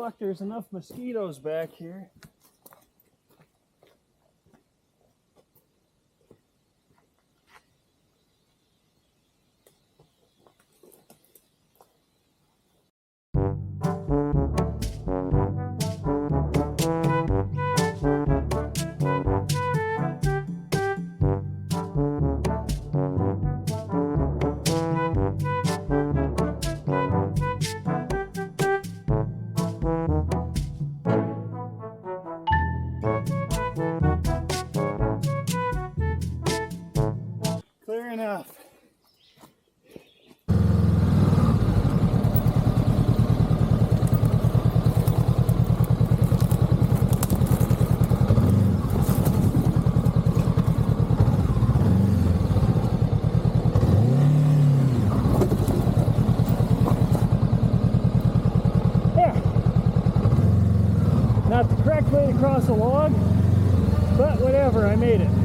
fuck, there's enough mosquitoes back here. Clear enough. Yeah. Not the correct way to cross a log, but whatever, I made it.